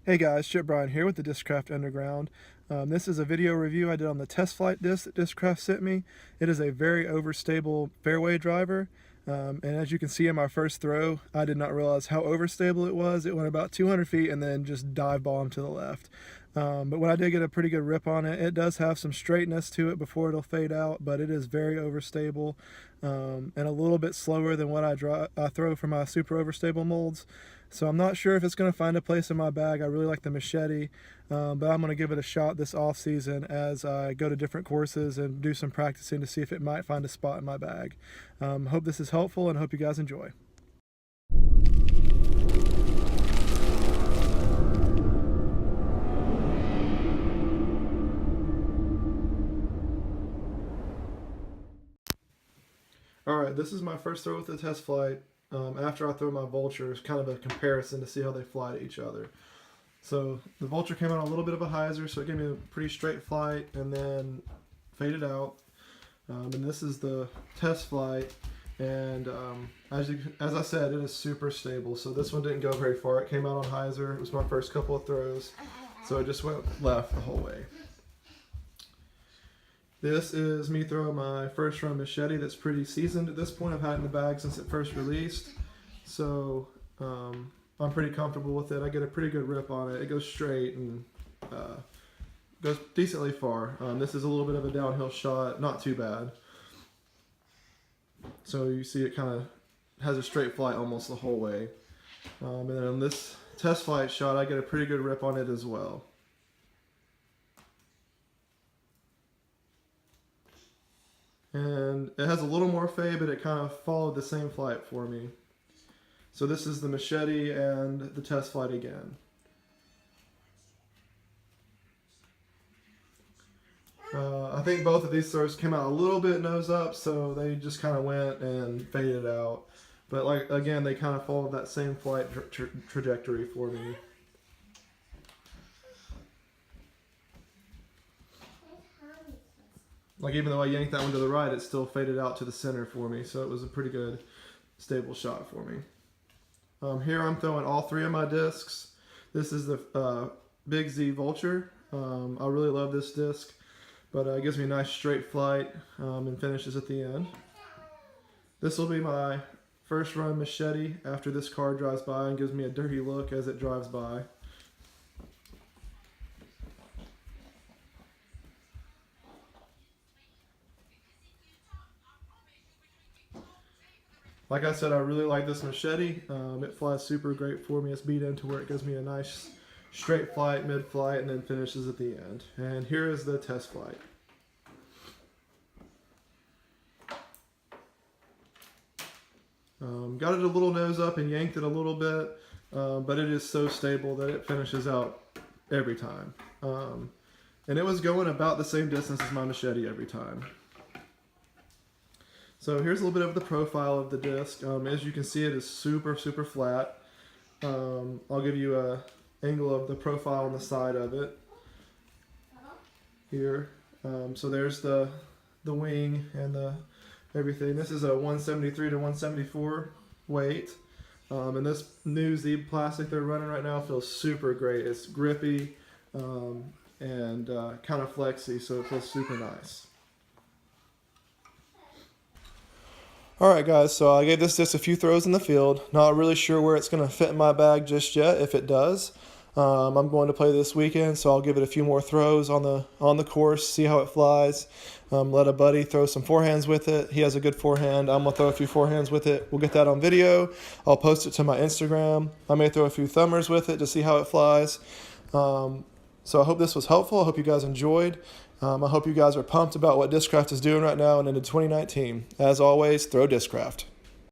Hey guys, Chip Bryan here with the Discraft Underground. This is a video review I did on the test flight disc that Discraft sent me. It is a very overstable fairway driver, and as you can see in my first throw, I did not realize how overstable it was. It went about 200 feet and then just dive bombed to the left. But when I did get a pretty good rip on it, it does have some straightness to it before it'll fade out, but it is very overstable and a little bit slower than what I throw for my super overstable molds. So I'm not sure if it's going to find a place in my bag. I really like the machete, but I'm going to give it a shot this off season as I go to different courses and do some practicing to see if it might find a spot in my bag. Hope this is helpful and hope you guys enjoy. Alright, this is my first throw with the test flight. After I throw my vultures, kind of a comparison to see how they fly to each other. So the vulture came out a little bit of a hyzer, so it gave me a pretty straight flight and then faded out. And this is the test flight, and as I said, it is super stable. So this one didn't go very far. It came out on hyzer. It was my first couple of throws, so it just went left the whole way. This is me throwing my first run machete that's pretty seasoned at this point. I've had it in the bag since it first released, so I'm pretty comfortable with it. I get a pretty good rip on it. It goes straight and goes decently far. This is a little bit of a downhill shot, not too bad. So you see it kind of has a straight flight almost the whole way. And then on this test flight shot, I get a pretty good rip on it as well. And it has a little more fade, but it kind of followed the same flight for me. So this is the machete and the test flight again. I think both of these throws came out a little bit nose up, so they just kind of went and faded out. But like again, they kind of followed that same flight trajectory for me. Like even though I yanked that one to the right, it still faded out to the center for me. So it was a pretty good, stable shot for me. Here I'm throwing all three of my discs. This is the Big Z Vulture. I really love this disc, but it gives me a nice straight flight and finishes at the end. This will be my first run machete after this car drives by and gives me a dirty look as it drives by. Like I said, I really like this machete. It flies super great for me. It's beat into where it gives me a nice straight flight, mid-flight, and then finishes at the end. And here is the test flight. Got it a little nose up and yanked it a little bit, but it is so stable that it finishes out every time. And it was going about the same distance as my machete every time. So here's a little bit of the profile of the disc. As you can see, it is super flat. I'll give you an angle of the profile on the side of it here. So there's the wing and everything. This is a 173 to 174 weight. And this new Z plastic they're running right now feels super great. It's grippy and kind of flexy, so it feels super nice. Alright guys, so I gave this disc a few throws in the field. Not really sure where it's going to fit in my bag just yet, if it does. I'm going to play this weekend, so I'll give it a few more throws on the course, see how it flies. Let a buddy throw some forehands with it. He has a good forehand. I'm going to throw a few forehands with it. We'll get that on video. I'll post it to my Instagram. I may throw a few thumbers with it to see how it flies. So I hope this was helpful. I hope you guys enjoyed. I hope you guys are pumped about what Discraft is doing right now and into 2019. As always, throw Discraft.